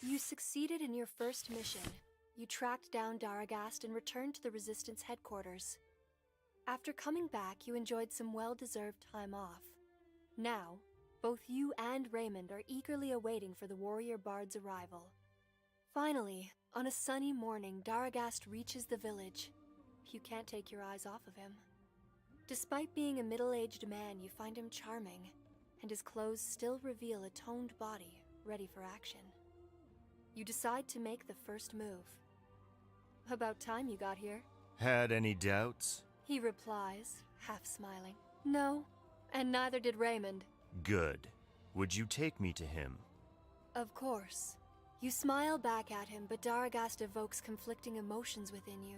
You succeeded in your first mission. You tracked down Daragast and returned to the Resistance headquarters. After coming back, you enjoyed some well-deserved time off. Now, both you and Raymond are eagerly awaiting for the warrior bard's arrival. Finally, on a sunny morning, Daragast reaches the village. You can't take your eyes off of him. Despite being a middle-aged man, you find him charming, and his clothes still reveal a toned body, ready for action. You decide to make the first move. About time you got here. Had any doubts? He replies, half smiling. No, and neither did Raymond. Good. Would you take me to him? Of course. You smile back at him, but Daragast evokes conflicting emotions within you.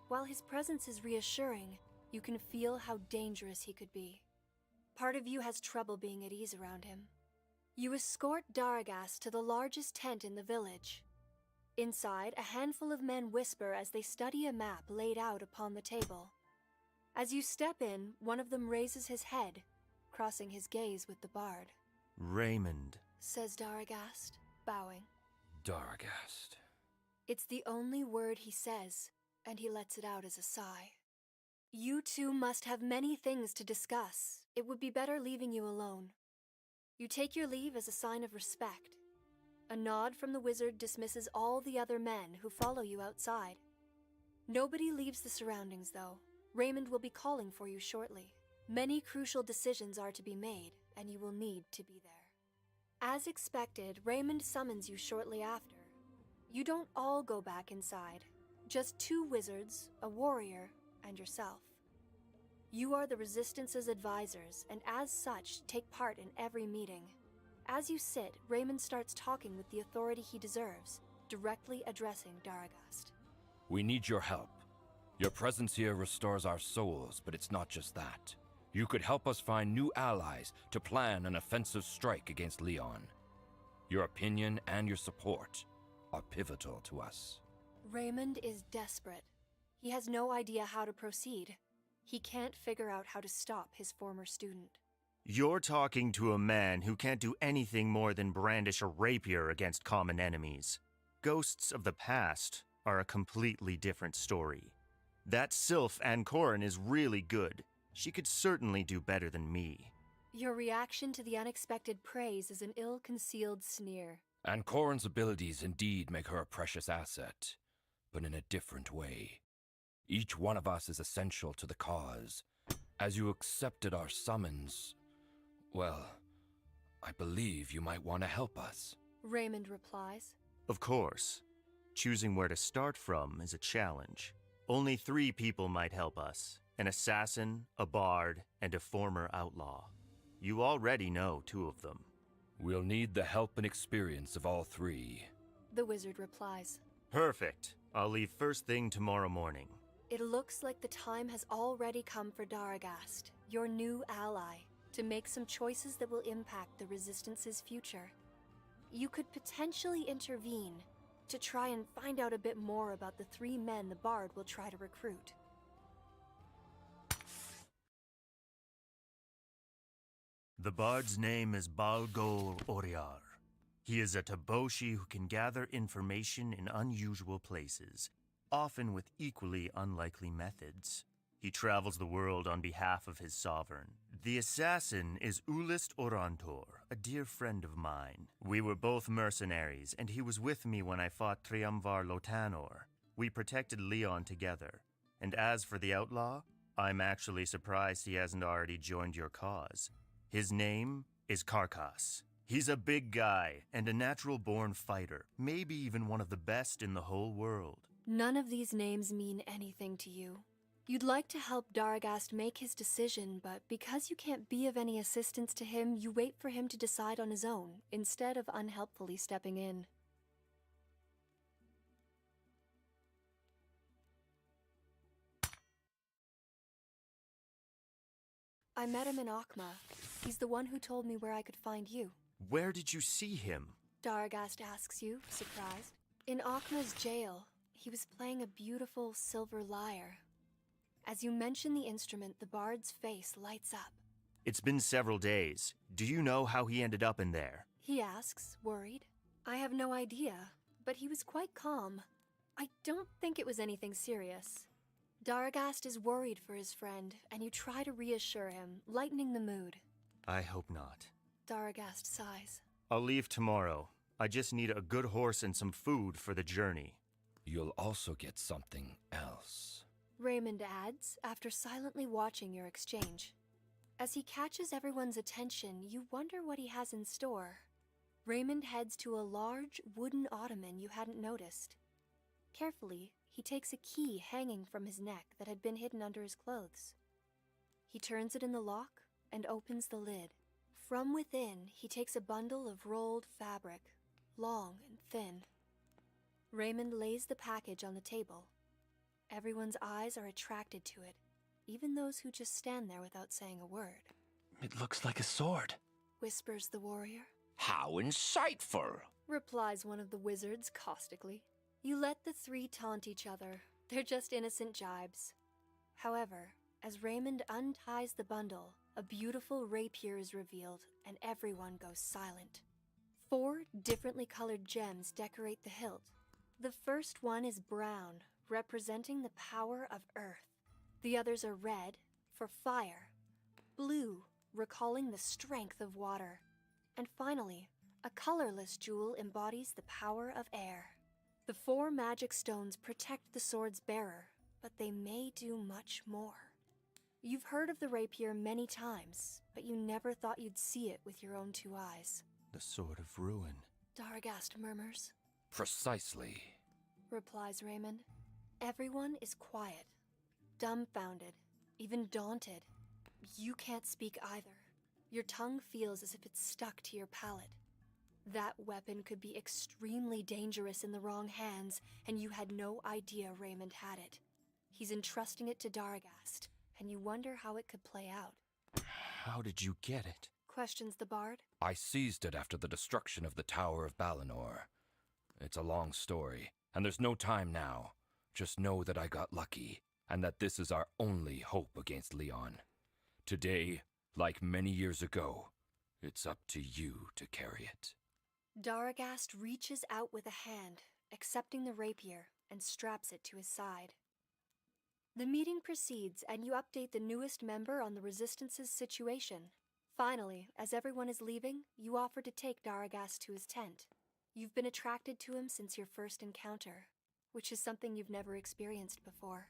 While his presence is reassuring, you can feel how dangerous he could be. Part of you has trouble being at ease around him. You escort Daragast to the largest tent in the village. Inside, a handful of men whisper as they study a map laid out upon the table. As you step in, one of them raises his head, crossing his gaze with the bard. Raymond, says Daragast, bowing. Daragast. It's the only word he says, and he lets it out as a sigh. You two must have many things to discuss. It would be better leaving you alone. You take your leave as a sign of respect. A nod from the wizard dismisses all the other men who follow you outside. Nobody leaves the surroundings, though. Raymond will be calling for you shortly. Many crucial decisions are to be made, and you will need to be there. As expected, Raymond summons you shortly after. You don't all go back inside. Just 2 wizards, a warrior, and yourself. You are the Resistance's advisors, and as such, take part in every meeting. As you sit, Raymond starts talking with the authority he deserves, directly addressing Daragast. We need your help. Your presence here restores our souls, but it's not just that. You could help us find new allies to plan an offensive strike against Leon. Your opinion and your support are pivotal to us. Raymond is desperate. He has no idea how to proceed. He can't figure out how to stop his former student. you're talking to a man who can't do anything more than brandish a rapier against common enemies. Ghosts of the past are a completely different story. That sylph Ancorin is really good. She could certainly do better than me. Your reaction to the unexpected praise is an ill-concealed sneer. Ancorin's abilities indeed make her a precious asset, but in a different way. Each one of us is essential to the cause. As you accepted our summons, well, I believe you might want to help us. Raymond replies. Of course. Choosing where to start from is a challenge. Only 3 people might help us. An assassin, a bard, and a former outlaw. You already know 2 of them. We'll need the help and experience of all 3. The wizard replies. Perfect. I'll leave first thing tomorrow morning. It looks like the time has already come for Daragast, your new ally, to make some choices that will impact the Resistance's future. You could potentially intervene to try and find out a bit more about the 3 men the bard will try to recruit. The bard's name is Balgol Oriar. He is a Taboshi who can gather information in unusual places, often with equally unlikely methods. He travels the world on behalf of his sovereign. The assassin is Ulist Orantor, a dear friend of mine. We were both mercenaries, and he was with me when I fought Triumvar Lotanor. We protected Leon together. And as for the outlaw, I'm actually surprised he hasn't already joined your cause. His name is Karkas. He's a big guy and a natural-born fighter, maybe even one of the best in the whole world. None of these names mean anything to you. You'd like to help Daragast make his decision, but because you can't be of any assistance to him, you wait for him to decide on his own, instead of unhelpfully stepping in. I met him in Akma. He's the one who told me where I could find you. Where did you see him? Daragast asks you, surprised. In Akma's jail. He was playing a beautiful silver lyre. As you mention the instrument, the bard's face lights up. It's been several days. Do you know how he ended up in there? He asks, worried. I have no idea, but he was quite calm. I don't think it was anything serious. Daragast is worried for his friend, and you try to reassure him, lightening the mood. I hope not. Daragast sighs. I'll leave tomorrow. I just need a good horse and some food for the journey. You'll also get something else. Raymond adds, after silently watching your exchange. As he catches everyone's attention, you wonder what he has in store. Raymond heads to a large wooden ottoman you hadn't noticed. Carefully, he takes a key hanging from his neck that had been hidden under his clothes. He turns it in the lock and opens the lid. From within, he takes a bundle of rolled fabric, long and thin. Raymond lays the package on the table. Everyone's eyes are attracted to it, even those who just stand there without saying a word. It looks like a sword, Whispers the warrior. How insightful! Replies one of the wizards caustically. You let the three taunt each other. They're just innocent jibes. However, as Raymond unties the bundle, a beautiful rapier is revealed, and everyone goes silent. 4 differently colored gems decorate the hilt. The first one is brown, representing the power of earth. The others are red, for fire, blue, recalling the strength of water, and finally, a colorless jewel embodies the power of air. The 4 magic stones protect the sword's bearer, but they may do much more. You've heard of the rapier many times, but you never thought you'd see it with your own 2 eyes. The Sword of Ruin. Daragast murmurs. Precisely. Replies Raymond. Everyone is quiet, dumbfounded, even daunted. You can't speak either. Your tongue feels as if it's stuck to your palate. That weapon could be extremely dangerous in the wrong hands, and you had no idea Raymond had it. He's entrusting it to Daragast, and you wonder how it could play out. How did you get it? Questions the bard. I seized it after the destruction of the Tower of Balinor. It's a long story, and there's no time now. Just know that I got lucky, and that this is our only hope against Leon. Today, like many years ago, it's up to you to carry it. Daragast reaches out with a hand, accepting the rapier, and straps it to his side. The meeting proceeds, and you update the newest member on the Resistance's situation. Finally, as everyone is leaving, you offer to take Daragast to his tent. You've been attracted to him since your first encounter, which is something you've never experienced before.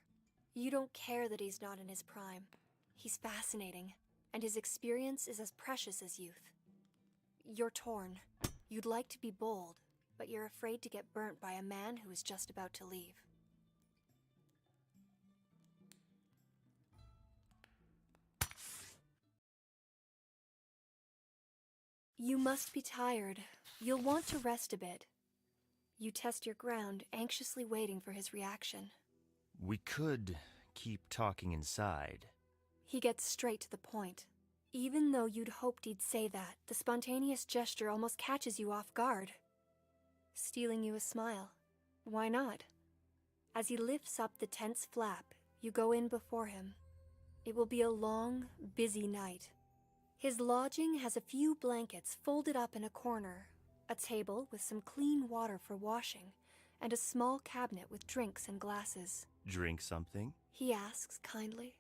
You don't care that he's not in his prime. He's fascinating, and his experience is as precious as youth. You're torn. You'd like to be bold, but you're afraid to get burnt by a man who is just about to leave. You must be tired. You'll want to rest a bit. You test your ground, anxiously waiting for his reaction. We could keep talking inside. He gets straight to the point. Even though you'd hoped he'd say that, the spontaneous gesture almost catches you off guard, stealing you a smile. Why not? As he lifts up the tent's flap, you go in before him. It will be a long, busy night. His lodging has a few blankets folded up in a corner, a table with some clean water for washing, and a small cabinet with drinks and glasses. Drink something? He asks kindly.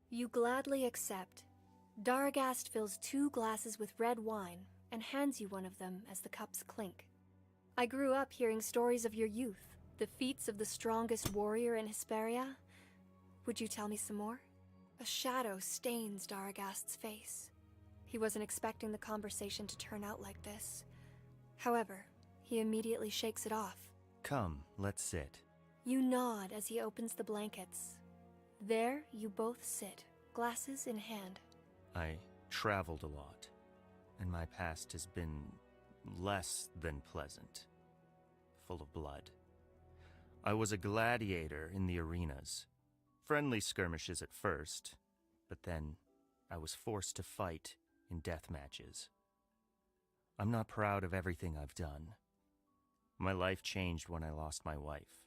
You gladly accept. Daragast fills 2 glasses with red wine and hands you one of them as the cups clink. I grew up hearing stories of your youth, the feats of the strongest warrior in Hesperia. Would you tell me some more? A shadow stains Daragast's face. He wasn't expecting the conversation to turn out like this. However, he immediately shakes it off. Come, let's sit. You nod as he opens the blankets. There you both sit, glasses in hand. I traveled a lot, and my past has been less than pleasant, full of blood. I was a gladiator in the arenas. Friendly skirmishes at first, but then I was forced to fight in death matches. I'm not proud of everything I've done. My life changed when I lost my wife.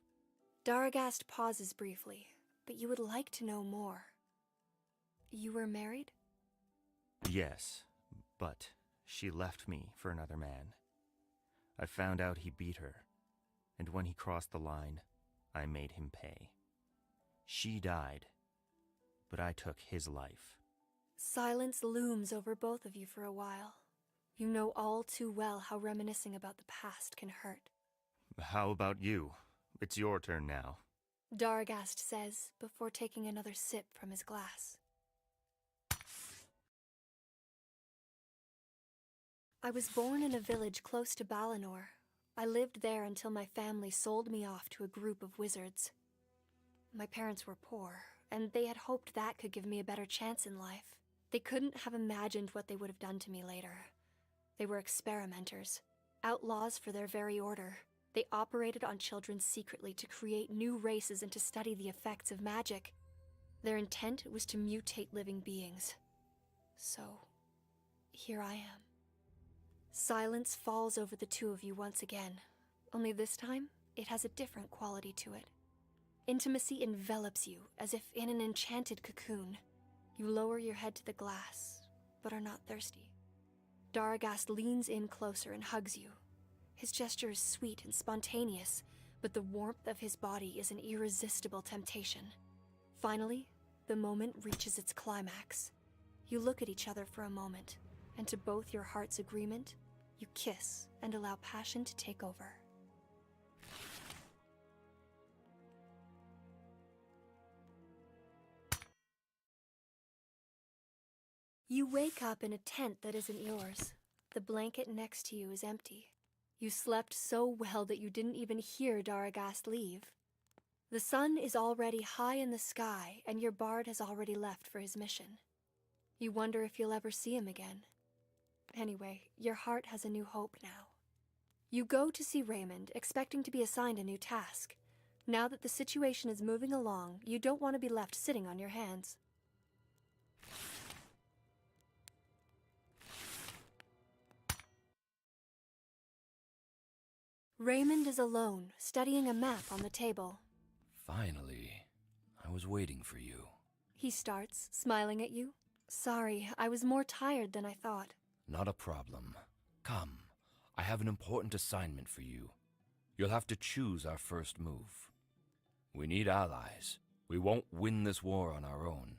Daragast pauses briefly, but you would like to know more. You were married? Yes, but she left me for another man. I found out he beat her, and when he crossed the line, I made him pay. She died, but I took his life. Silence looms over both of you for a while. You know all too well how reminiscing about the past can hurt. How about you? It's your turn now. Dargast says before taking another sip from his glass. I was born in a village close to Balinor. I lived there until my family sold me off to a group of wizards. My parents were poor, and they had hoped that could give me a better chance in life. They couldn't have imagined what they would have done to me later. They were experimenters, outlaws for their very order. They operated on children secretly to create new races and to study the effects of magic. Their intent was to mutate living beings. So, here I am. Silence falls over the two of you once again, only this time, it has a different quality to it. Intimacy envelops you as if in an enchanted cocoon. You lower your head to the glass, but are not thirsty. Dargast leans in closer and hugs you. His gesture is sweet and spontaneous, but the warmth of his body is an irresistible temptation. Finally, the moment reaches its climax. You look at each other for a moment, and to both your heart's agreement, you kiss and allow passion to take over. You wake up in a tent that isn't yours. The blanket next to you is empty. You slept so well that you didn't even hear Dargast leave. The sun is already high in the sky, and your bard has already left for his mission. You wonder if you'll ever see him again. Anyway, your heart has a new hope now. You go to see Raymond, expecting to be assigned a new task. Now that the situation is moving along, you don't want to be left sitting on your hands. Raymond is alone, studying a map on the table. Finally, I was waiting for you. He starts, smiling at you. Sorry, I was more tired than I thought. Not a problem. Come, I have an important assignment for you. You'll have to choose our first move. We need allies. We won't win this war on our own.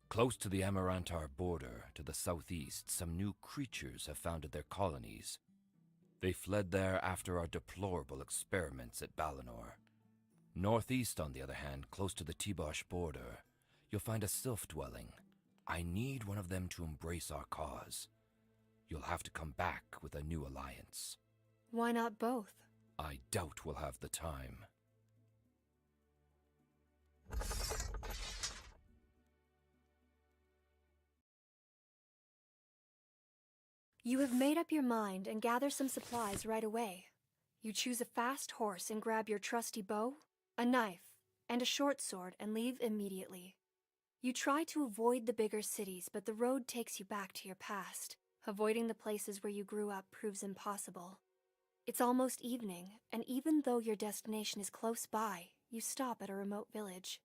Close to the Amarantar border, to the southeast, some new creatures have founded their colonies. They fled there after our deplorable experiments at Balinor. Northeast, on the other hand, close to the Tibosh border, you'll find a sylph dwelling. I need one of them to embrace our cause. You'll have to come back with a new alliance. Why not both? I doubt we'll have the time. You have made up your mind and gather some supplies right away. You choose a fast horse and grab your trusty bow, a knife, and a short sword and leave immediately. You try to avoid the bigger cities, but the road takes you back to your past. Avoiding the places where you grew up proves impossible. It's almost evening, and even though your destination is close by, you stop at a remote village.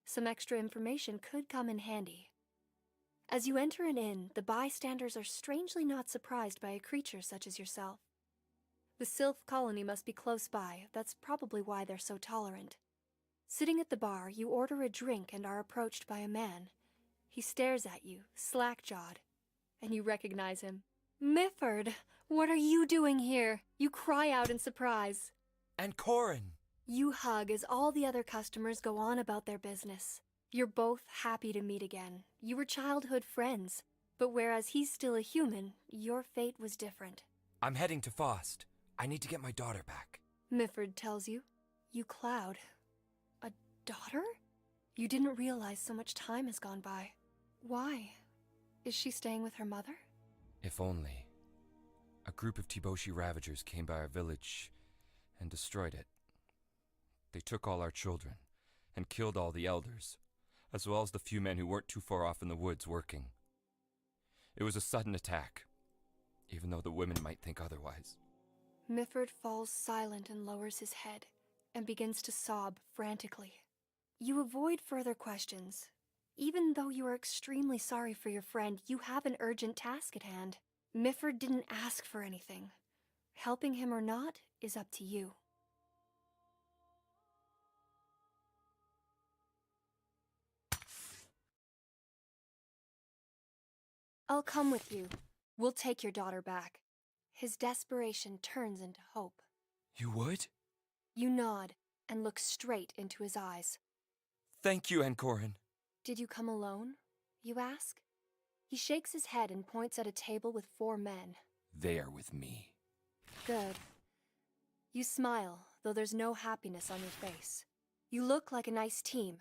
Some extra information could come in handy. As you enter an inn, the bystanders are strangely not surprised by a creature such as yourself. The sylph colony must be close by, that's probably why they're so tolerant. Sitting at the bar, you order a drink and are approached by a man. He stares at you, slack-jawed, and you recognize him. Mifford, what are you doing here? You cry out in surprise. And Corin! You hug as all the other customers go on about their business. You're both happy to meet again. You were childhood friends, but whereas he's still a human, your fate was different. I'm heading to Faust. I need to get my daughter back. Mifford tells you. You cloud. A daughter? You didn't realize so much time has gone by. Why? Is she staying with her mother? If only. A group of Tiboshi ravagers came by our village and destroyed it. They took all our children and killed all the elders, as well as the few men who weren't too far off in the woods working. It was a sudden attack, even though the women might think otherwise. Mifford falls silent and lowers his head, and begins to sob frantically. You avoid further questions. Even though you are extremely sorry for your friend, you have an urgent task at hand. Mifford didn't ask for anything. Helping him or not is up to you. I'll come with you. We'll take your daughter back. His desperation turns into hope. You would? You nod and look straight into his eyes. Thank you, Ankorin. Did you come alone? You ask. He shakes his head and points at a table with 4 men. They are with me. Good. You smile, though there's no happiness on your face. You look like a nice team.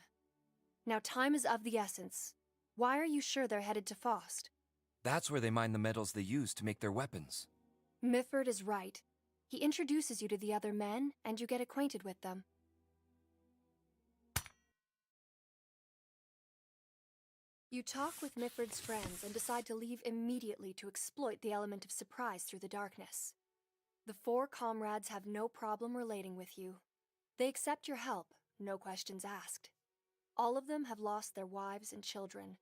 Now time is of the essence. Why are you sure they're headed to Faust? That's where they mine the metals they use to make their weapons. Mifford is right. He introduces you to the other men, and you get acquainted with them. You talk with Mifford's friends and decide to leave immediately to exploit the element of surprise through the darkness. The 4 comrades have no problem relating with you. They accept your help, no questions asked. All of them have lost their wives and children.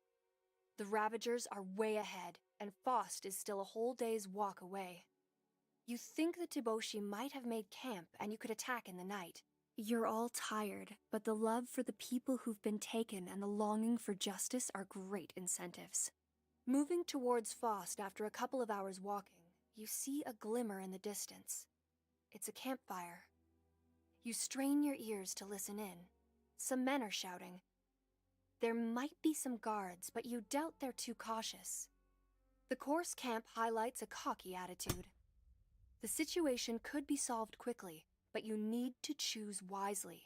The Ravagers are way ahead, and Faust is still a whole day's walk away. You think the Tiboshi might have made camp and you could attack in the night. You're all tired, but the love for the people who've been taken and the longing for justice are great incentives. Moving towards Faust after a couple of hours walking, you see a glimmer in the distance. It's a campfire. You strain your ears to listen in. Some men are shouting. There might be some guards, but you doubt they're too cautious. The coarse camp highlights a cocky attitude. The situation could be solved quickly, but you need to choose wisely.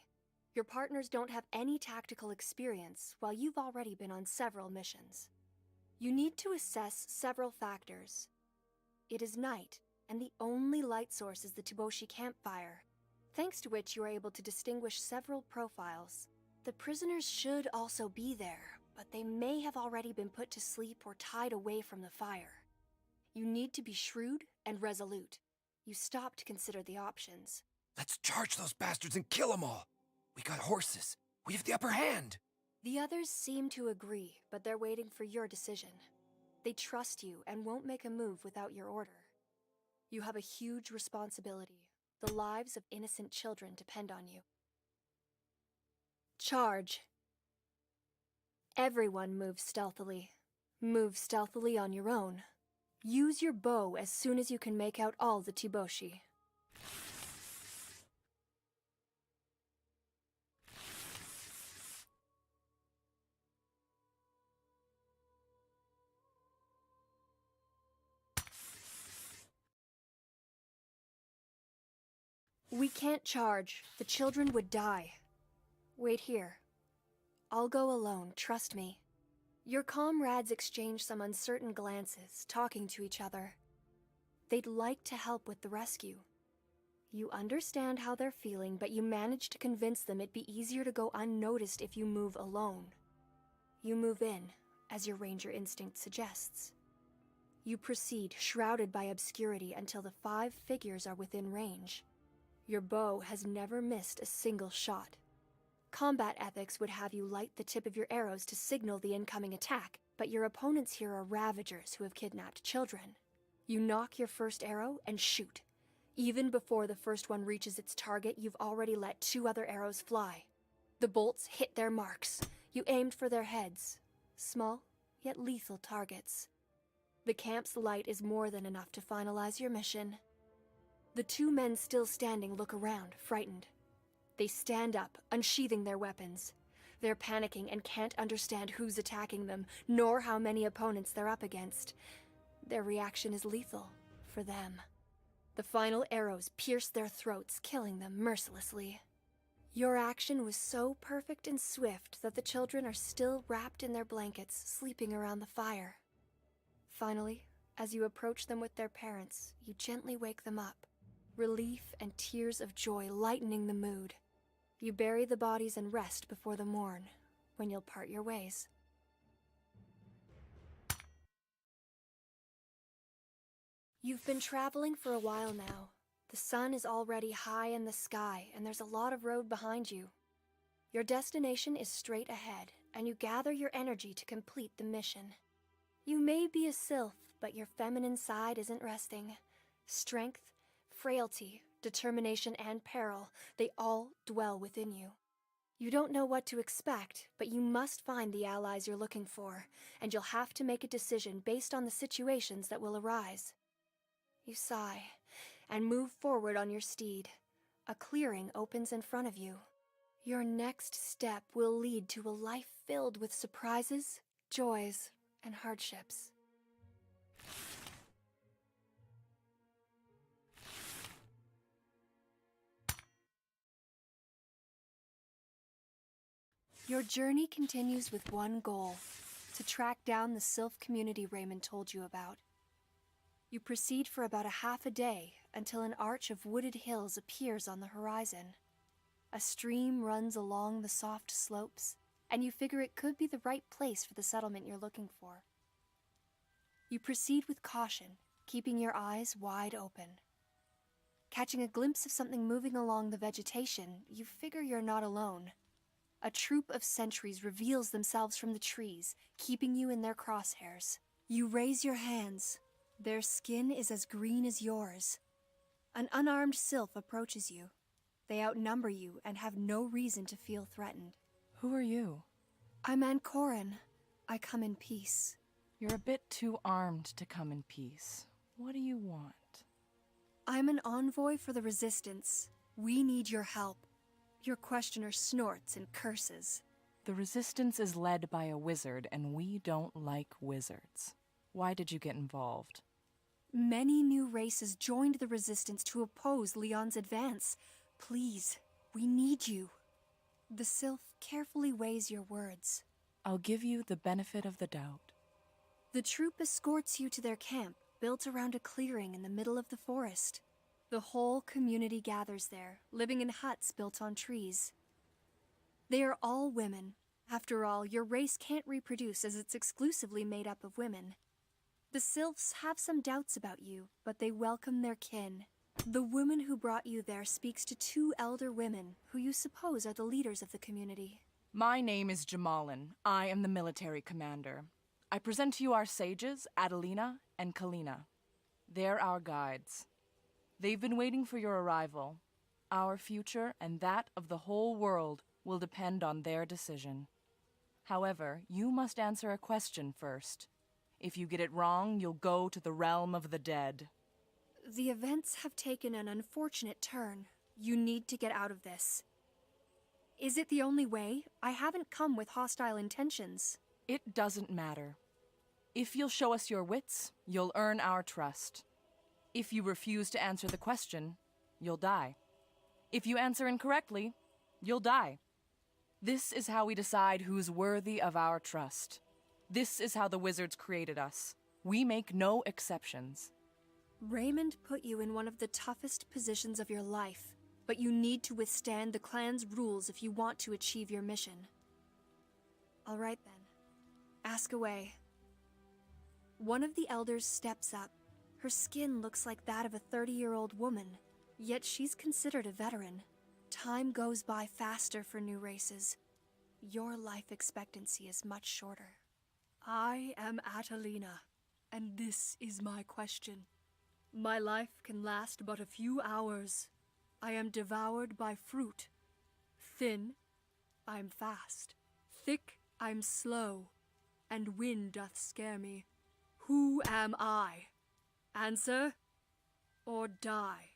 Your partners don't have any tactical experience, while you've already been on several missions. You need to assess several factors. It is night, and the only light source is the Tiboshi campfire, thanks to which you are able to distinguish several profiles. The prisoners should also be there, but they may have already been put to sleep or tied away from the fire. You need to be shrewd and resolute. You stop to consider the options. Let's charge those bastards and kill them all. We got horses. We have the upper hand. The others seem to agree, but they're waiting for your decision. They trust you and won't make a move without your order. You have a huge responsibility. The lives of innocent children depend on you. Charge. Everyone moves stealthily. Move stealthily on your own. Use your bow as soon as you can make out all the Tiboshi. We can't charge. The children would die. Wait here. I'll go alone, trust me. Your comrades exchange some uncertain glances, talking to each other. They'd like to help with the rescue. You understand how they're feeling, but you manage to convince them it'd be easier to go unnoticed if you move alone. You move in, as your ranger instinct suggests. You proceed, shrouded by obscurity, until the 5 figures are within range. Your bow has never missed a single shot. Combat ethics would have you light the tip of your arrows to signal the incoming attack, but your opponents here are Ravagers who have kidnapped children. You knock your first arrow and shoot. Even before the first one reaches its target, you've already let 2 other arrows fly. The bolts hit their marks. You aimed for their heads. Small, yet lethal targets. The camp's light is more than enough to finalize your mission. The 2 men still standing look around, frightened. They stand up, unsheathing their weapons. They're panicking and can't understand who's attacking them, nor how many opponents they're up against. Their reaction is lethal, for them. The final arrows pierce their throats, killing them mercilessly. Your action was so perfect and swift that the children are still wrapped in their blankets, sleeping around the fire. Finally, as you approach them with their parents, you gently wake them up. Relief and tears of joy lightening the mood. You bury the bodies and rest before the morn, when you'll part your ways. You've been traveling for a while now. The sun is already high in the sky, and there's a lot of road behind you. Your destination is straight ahead, and you gather your energy to complete the mission. You may be a sylph, but your feminine side isn't resting. Strength, Frailty, determination, and peril, they all dwell within you. You don't know what to expect, but you must find the allies you're looking for, and you'll have to make a decision based on the situations that will arise. You sigh, and move forward on your steed. A clearing opens in front of you. Your next step will lead to a life filled with surprises, joys, and hardships. Your journey continues with one goal: to track down the Sylph community Raymond told you about. You proceed for about a half a day until an arch of wooded hills appears on the horizon. A stream runs along the soft slopes, and you figure it could be the right place for the settlement you're looking for. You proceed with caution, keeping your eyes wide open. Catching a glimpse of something moving along the vegetation, you figure you're not alone. A troop of sentries reveals themselves from the trees, keeping you in their crosshairs. You raise your hands. Their skin is as green as yours. An unarmed sylph approaches you. They outnumber you and have no reason to feel threatened. Who are you? I'm Ancorin. I come in peace. You're a bit too armed to come in peace. What do you want? I'm an envoy for the Resistance. We need your help. Your questioner snorts and curses. The Resistance is led by a wizard, and we don't like wizards. Why did you get involved? Many new races joined the Resistance to oppose Leon's advance. Please, we need you. The sylph carefully weighs your words. I'll give you the benefit of the doubt. The troop escorts you to their camp, built around a clearing in the middle of the forest. The whole community gathers there, living in huts built on trees. They are all women. After all, your race can't reproduce as it's exclusively made up of women. The sylphs have some doubts about you, but they welcome their kin. The woman who brought you there speaks to two elder women, who you suppose are the leaders of the community. My name is Jamalin. I am the military commander. I present to you our sages, Adelina and Kalina. They're our guides. They've been waiting for your arrival. Our future and that of the whole world will depend on their decision. However, you must answer a question first. If you get it wrong, you'll go to the realm of the dead. The events have taken an unfortunate turn. You need to get out of this. Is it the only way? I haven't come with hostile intentions. It doesn't matter. If you'll show us your wits, you'll earn our trust. If you refuse to answer the question, you'll die. If you answer incorrectly, you'll die. This is how we decide who's worthy of our trust. This is how the wizards created us. We make no exceptions. Raymond put you in one of the toughest positions of your life, but you need to withstand the clan's rules if you want to achieve your mission. All right then. Ask away. One of the elders steps up. Her skin looks like that of a 30-year-old woman, yet she's considered a veteran. Time goes by faster for new races. Your life expectancy is much shorter. I am Atalina, and this is my question. My life can last but a few hours. I am devoured by fruit. Thin, I'm fast. Thick, I'm slow. And wind doth scare me. Who am I? Answer or die?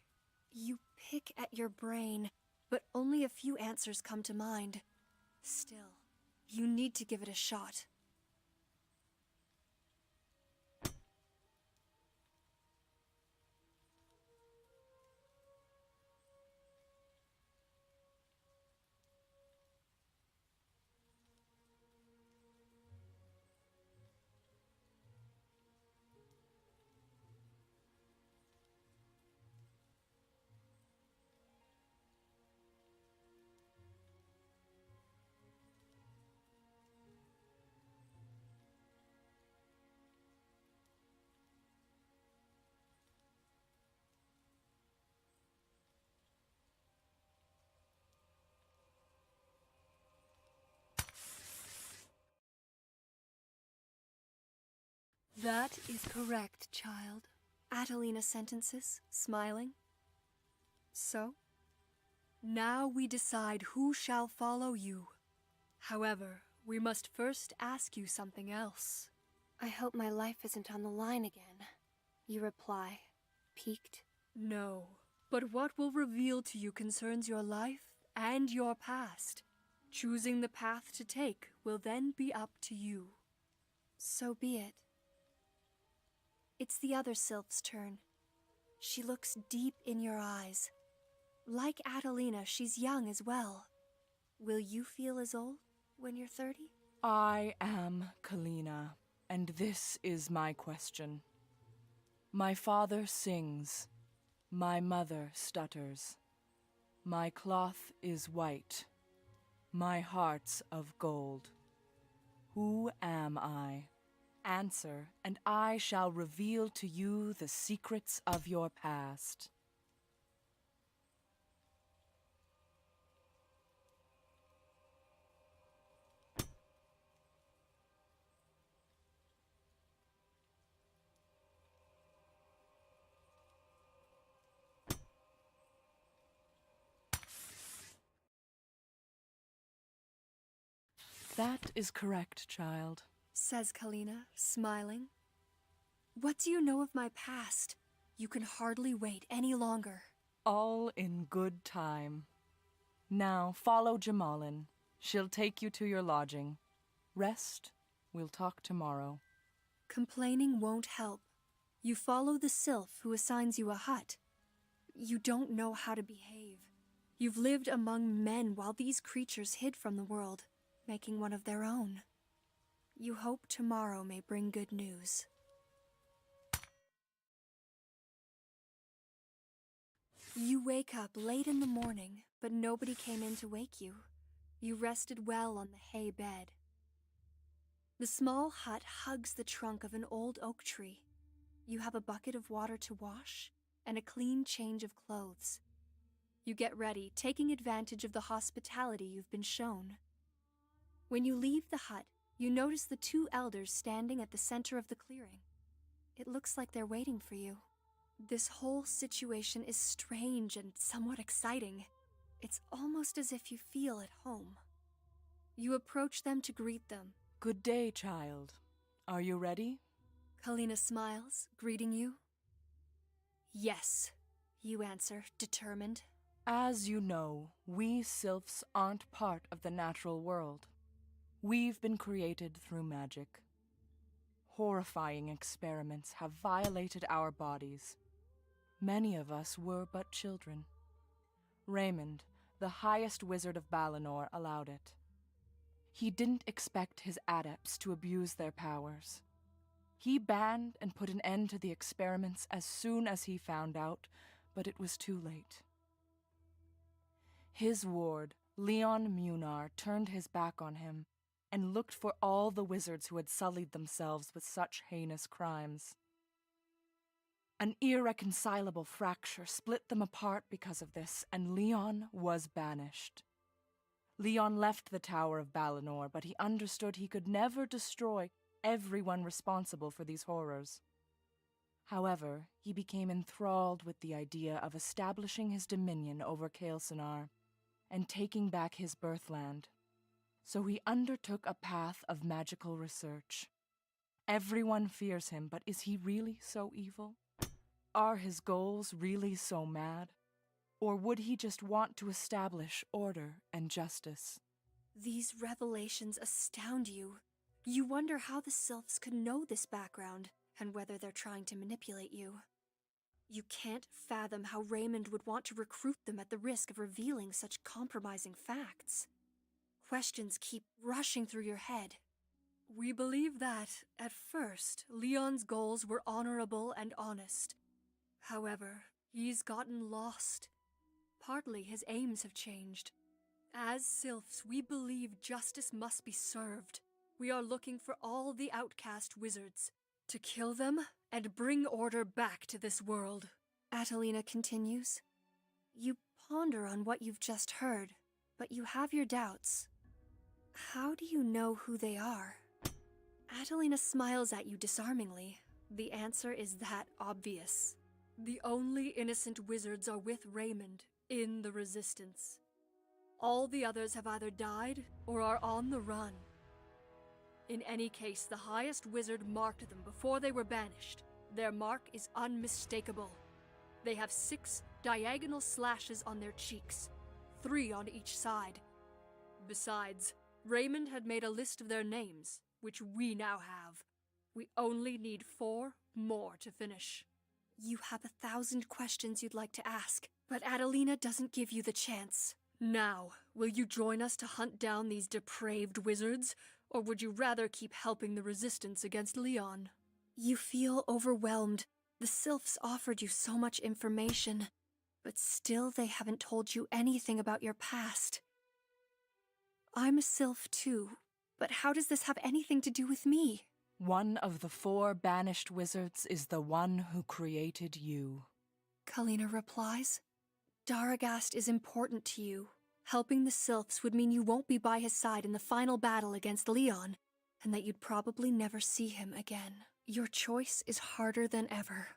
You pick at your brain, but only a few answers come to mind. Still, you need to give it a shot. That is correct, child. Adelina sentences, smiling. So? Now we decide who shall follow you. However, we must first ask you something else. I hope my life isn't on the line again, you reply, piqued. No, but what will reveal to you concerns your life and your past. Choosing the path to take will then be up to you. So be it. It's the other sylph's turn. She looks deep in your eyes. Like Adelina, she's young as well. Will you feel as old when you're 30? I am Kalina, and this is my question. My father sings. My mother stutters. My cloth is white. My heart's of gold. Who am I? Answer, and I shall reveal to you the secrets of your past. That is correct, child, says Kalina, smiling. What do you know of my past? You can hardly wait any longer. all in good time. Now follow Jamalin. She'll take you to your lodging. Rest. We'll talk tomorrow. Complaining won't help. You follow the sylph who assigns you a hut. You don't know how to behave. You've lived among men while these creatures hid from the world, making one of their own. You hope tomorrow may bring good news. You wake up late in the morning, but nobody came in to wake you. You rested well on the hay bed. The small hut hugs the trunk of an old oak tree. You have a bucket of water to wash and a clean change of clothes. You get ready, taking advantage of the hospitality you've been shown. When you leave the hut, you notice the two elders standing at the center of the clearing. It looks like they're waiting for you. This whole situation is strange and somewhat exciting. It's almost as if you feel at home. You approach them to greet them. Good day, child. Are you ready? Kalina smiles, greeting you. Yes, you answer, determined. As you know, we sylphs aren't part of the natural world. We've been created through magic. Horrifying experiments have violated our bodies. Many of us were but children. Raymond, the highest wizard of Balinor, allowed it. He didn't expect his adepts to abuse their powers. He banned and put an end to the experiments as soon as he found out, but it was too late. His ward, Leon Munar, turned his back on him and looked for all the wizards who had sullied themselves with such heinous crimes. An irreconcilable fracture split them apart because of this, and Leon was banished. Leon left the Tower of Balinor, but he understood he could never destroy everyone responsible for these horrors. However, he became enthralled with the idea of establishing his dominion over Kael'Sanar and taking back his birthland. So he undertook a path of magical research. Everyone fears him, but is he really so evil? Are his goals really so mad? Or would he just want to establish order and justice? These revelations astound you. You wonder how the sylphs could know this background, and whether they're trying to manipulate you. You can't fathom how Raymond would want to recruit them at the risk of revealing such compromising facts. Questions keep rushing through your head. We believe that, at first, Leon's goals were honorable and honest. However, he's gotten lost. Partly his aims have changed. As sylphs, we believe justice must be served. We are looking for all the outcast wizards, to kill them and bring order back to this world. Adelina continues. You ponder on what you've just heard, but you have your doubts. How do you know who they are? Adelina smiles at you disarmingly. The answer is that obvious. The only innocent wizards are with Raymond in the Resistance. All the others have either died or are on the run. In any case, the highest wizard marked them before they were banished. Their mark is unmistakable. They have 6 diagonal slashes on their cheeks, 3 on each side. Besides, Raymond had made a list of their names, which we now have. We only need 4 more to finish. You have 1,000 questions you'd like to ask, but Adelina doesn't give you the chance. Now, will you join us to hunt down these depraved wizards, or would you rather keep helping the Resistance against Leon? You feel overwhelmed. The Sylphs offered you so much information, but still they haven't told you anything about your past. I'm a Sylph too, but how does this have anything to do with me? One of the 4 banished wizards is the one who created you. Kalina replies. Daragast is important to you. Helping the Sylphs would mean you won't be by his side in the final battle against Leon, and that you'd probably never see him again. Your choice is harder than ever.